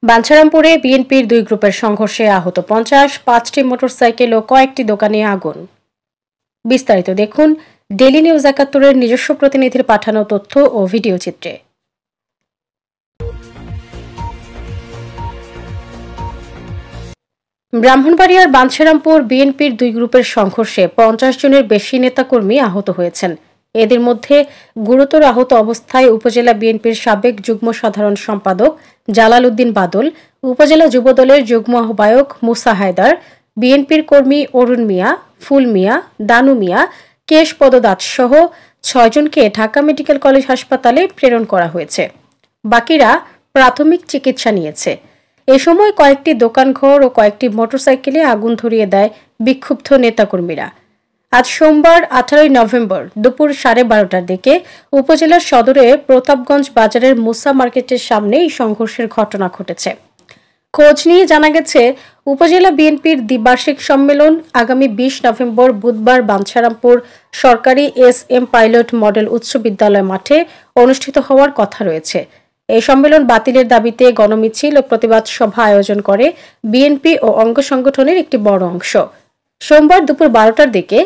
বাঞ্ছারামপুরে বিএনপির দুই গ্রুপের সংঘর্ষে আহত ৫০, ৫টি মোটরসাইকেল ও কয়েকটি দোকানে আগুন। বিস্তারিত দেখুন ডেইলি নিউজ ৭১-এর নিজস্ব প্রতিনিধির পাঠানো তথ্য ও ভিডিও চিত্রে। ব্রাহ্মণবাড়িয়ার বাঞ্ছারামপুর বিএনপির দুই গ্রুপের সংঘর্ষে ৫০ জনের বেশি নেতাকর্মী আহত হয়েছেন। এদের মধ্যে গুরুতর আহত অবস্থায় উপজেলা বিএনপির সাবেক যুগ্ম সাধারণ সম্পাদক জালাল উদ্দিন বাদল, উপজেলা যুবদলের যুগ্ম আহ্বায়ক মুসা হায়দার, বিএনপির কর্মী অরুণ মিয়া, ফুল মিয়া, দানু মিয়া, কেশপদ দাস সহ ৬ জনকে ঢাকা মেডিকেল কলেজ হাসপাতালে প্রেরণ করা হয়েছে। বাকিরা প্রাথমিক চিকিৎসা নিয়েছে। এ সময় কয়েকটি দোকানঘর ও কয়েকটি মোটরসাইকেলে আগুন ধরিয়ে দেয় বিক্ষুব্ধ নেতাকর্মীরা। আজ সোমবার ১৮ নভেম্বর দুপুর ১২:৩০টার দিকে উপজেলার সদরে প্রতাপগঞ্জ বাজারের মুসা মার্কেটের সামনে এই সংঘর্ষের ঘটনা ঘটেছে। খোঁজ নিয়ে জানা গেছে, উপজেলা বিএনপির দ্বিবার্ষিক সম্মেলন আগামী ২০ নভেম্বর বুধবার বাঞ্ছারামপুর সরকারি এস.এম. পাইলট মডেল উচ্চ বিদ্যালয় মাঠে অনুষ্ঠিত হওয়ার কথা রয়েছে। এই সম্মেলন বাতিলের দাবিতে গণমিছিল ও প্রতিবাদ সভা আয়োজন করে বিএনপি ও অঙ্গ সংগঠনের একটি বড় অংশ। সোমবার দুপুর ১২টার দিকে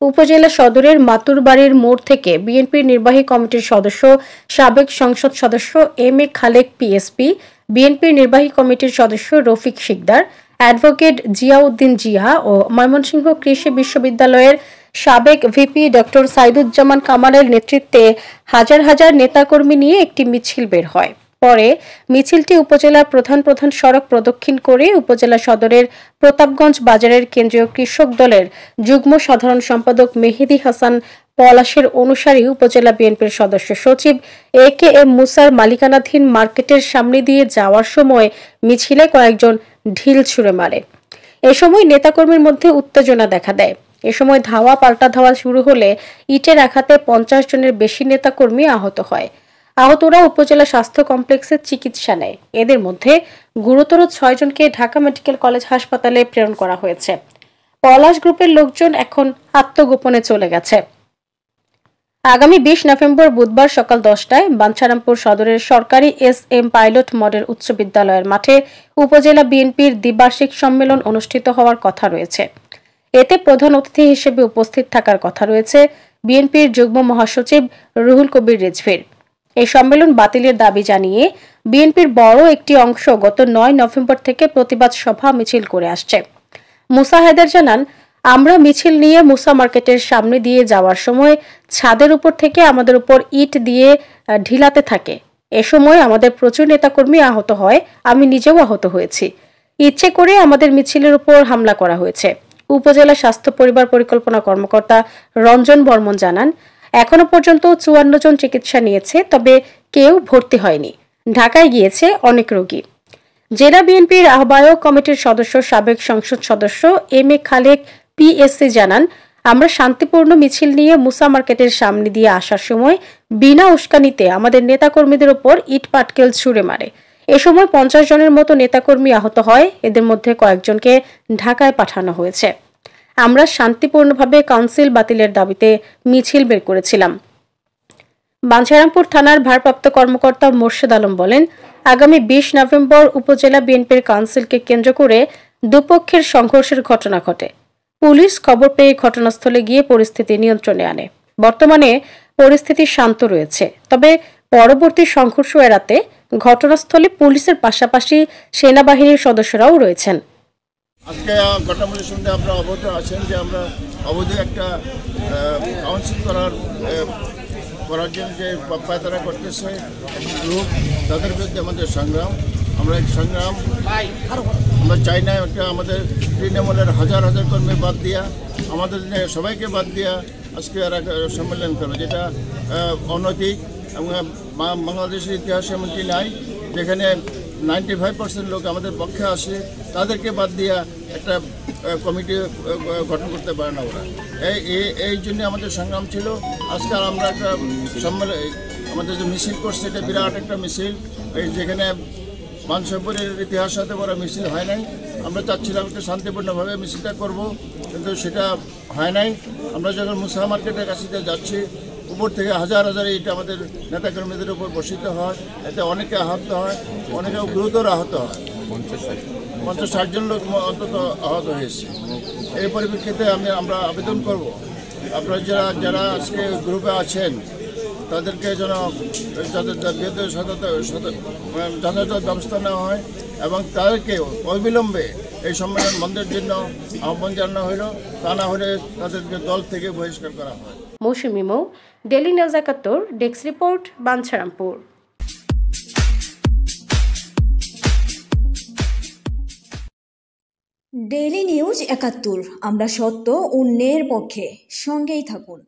উপজেলা সদরের মাতুরবাড়ির মোড় থেকে বিএনপির নির্বাহী কমিটির সদস্য, সাবেক সংসদ সদস্য এম.এ. খালেক পিএসপি, বিএনপির নির্বাহী কমিটির সদস্য রফিক শিকদার, অ্যাডভোকেট জিয়াউদ্দিন জিয়া ও ময়মনসিংহ কৃষি বিশ্ববিদ্যালয়ের সাবেক ভিপি ড. সাইদুজ্জামান কামালের নেতৃত্বে হাজার হাজার নেতাকর্মী নিয়ে একটি মিছিল বের হয়। পরে মিছিলটি উপজেলার প্রধান প্রধান সড়ক প্রদক্ষিণ করে উপজেলা সদরের প্রতাপগঞ্জ বাজারের কেন্দ্রীয় কৃষক দলের যুগ্ম সাধারণ সম্পাদক মেহেদী হাসান পলাশের অনুসারী উপজেলা বিএনপির সদস্য সচিব এ.কে.এম. মুসার মালিকানাধীন মার্কেটের সামনে দিয়ে যাওয়ার সময় মিছিলে কয়েকজন ঢিল ছুঁড়ে মারে। এ সময় নেতাকর্মীর মধ্যে উত্তেজনা দেখা দেয়। এ সময় ধাওয়া পাল্টা ধাওয়া শুরু হলে ইটের আঘাতে ৫০ জনের বেশি নেতাকর্মী আহত হয়। আহতরা উপজেলা স্বাস্থ্য কমপ্লেক্সে চিকিৎসা নেয়। এদের মধ্যে গুরুতর ৬ জনকে ঢাকা মেডিকেল কলেজ হাসপাতালে প্রেরণ করা হয়েছে। পলাশ গ্রুপের লোকজন এখন আত্মগোপনে চলে গেছে। আগামী ২০ নভেম্বর বুধবার সকাল ১০টায় বাঞ্ছারামপুর সদরের সরকারি এস.এম. পাইলট মডেল উচ্চ বিদ্যালয়ের মাঠে উপজেলা বিএনপির দ্বিবার্ষিক সম্মেলন অনুষ্ঠিত হওয়ার কথা রয়েছে। এতে প্রধান অতিথি হিসেবে উপস্থিত থাকার কথা রয়েছে বিএনপির যুগ্ম মহাসচিব রুহুল কবির রিজভীর। এই সম্মেলন বাতিলের দাবি জানিয়ে বিএনপির বড় একটি অংশ গত ৯ নভেম্বর থেকে প্রতিবাদ সভা মিছিল করে আসছে। মুসা হায়দার জানান, আমরা মিছিল নিয়ে মুসা মার্কেটের সামনে দিয়ে যাওয়ার সময় ছাদের উপর থেকে আমাদের উপর ইট দিয়ে ঢিলাতে থাকে। এ সময় আমাদের প্রচুর নেতাকর্মী আহত হয়, আমি নিজেও আহত হয়েছি। ইচ্ছে করে আমাদের মিছিলের উপর হামলা করা হয়েছে। উপজেলা স্বাস্থ্য পরিবার পরিকল্পনা কর্মকর্তা রঞ্জন বর্মন জানান, এখনো পর্যন্ত ৫৪ জন চিকিৎসা নিয়েছে, তবে কেউ ভর্তি হয়নি। ঢাকায় গিয়েছে অনেক রোগী। জেলা বিএনপির আহ্বায়ক কমিটির সদস্য, সাবেক সংসদ সদস্য এম.এ. খালেক পিএসসি জানান, আমরা শান্তিপূর্ণ মিছিল নিয়ে মুসা মার্কেটের সামনে দিয়ে আসার সময় বিনা উস্কানিতে আমাদের নেতাকর্মীদের উপর ইট পাটকেল ছুঁড়ে মারে। এ সময় ৫০ জনের মতো নেতাকর্মী আহত হয়। এদের মধ্যে কয়েকজনকে ঢাকায় পাঠানো হয়েছে। আমরা শান্তিপূর্ণভাবে কাউন্সিল বাতিলের দাবিতে মিছিল বের করেছিলাম। বাঞ্ছারামপুর থানার ভারপ্রাপ্ত কর্মকর্তা মোর্শেদ আলম বলেন, আগামী ২০ নভেম্বর উপজেলা বিএনপির কাউন্সিলকে কেন্দ্র করে দুপক্ষের সংঘর্ষের ঘটনা ঘটে। পুলিশ খবর পেয়ে ঘটনাস্থলে গিয়ে পরিস্থিতি নিয়ন্ত্রণে আনে। বর্তমানে পরিস্থিতি শান্ত রয়েছে, তবে পরবর্তী সংঘর্ষ এড়াতে ঘটনাস্থলে পুলিশের পাশাপাশি সেনাবাহিনীর সদস্যরাও রয়েছেন। আজকে ঘটনাগুলি শুনতে আপনারা অবগত আছেন যে আমরা অবৈধ একটা কাউন্সিল করার জন্য যে পায়তারা করতেছে গ্রুপ, তাদের বিরুদ্ধে আমাদের সংগ্রাম। আমরা এই সংগ্রাম আমরা চাই না একটা আমাদের তৃণমূলের হাজার হাজার কর্মী বাদ দিয়া, আমাদের সবাইকে বাদ দিয়া আজকে সম্মেলন করা, যেটা অনৈতিক এবং বাংলাদেশের ইতিহাসে এমনকি নাই, যেখানে 95% লোক আমাদের পক্ষে আসে, তাদেরকে বাদ দিয়া একটা কমিটি গঠন করতে পারে না ওরা। এই জন্য আমাদের সংগ্রাম ছিল। আজকে আমরা একটা সম্মেলন, আমাদের যে মিছিল করছে, এটা বিরাট একটা মিছিল, যেখানে বাঞ্ছারামপুরের ইতিহাস সাথে বড় মিছিল হয় নাই। আমরা চাচ্ছিলাম একটা শান্তিপূর্ণভাবে মিছিলটা করব, কিন্তু সেটা হয় নাই। আমরা যখন মুসা মার্কেটের কাছে যাচ্ছি, উপর থেকে হাজার হাজার ইট আমাদের নেতাকর্মীদের উপর বর্ষিত হয়, এতে অনেকে আহত হয়, অনেকে গুরুতর আহত হয়। 50-60 জন লোক অন্তত আহত হয়েছে। এই পরিপ্রেক্ষিতে আমরা আবেদন করব আপনারা যারা আজকে গ্রুপে আছেন তাদেরকে যেন যথাযথ ব্যবস্থা নেওয়া হয় এবং তাদেরকে অবিলম্বে এই সম্মেলন বন্ধের জন্য আহ্বান জানানো হলো, তা না হলে তাদেরকে দল থেকে বহিষ্কার করা হয়। Mousumi Mou, daily news ৭১, desk report, Bancharampur. Daily news ৭১, আমরা সত্য অন্যের পক্ষে, সঙ্গেই থাকুন।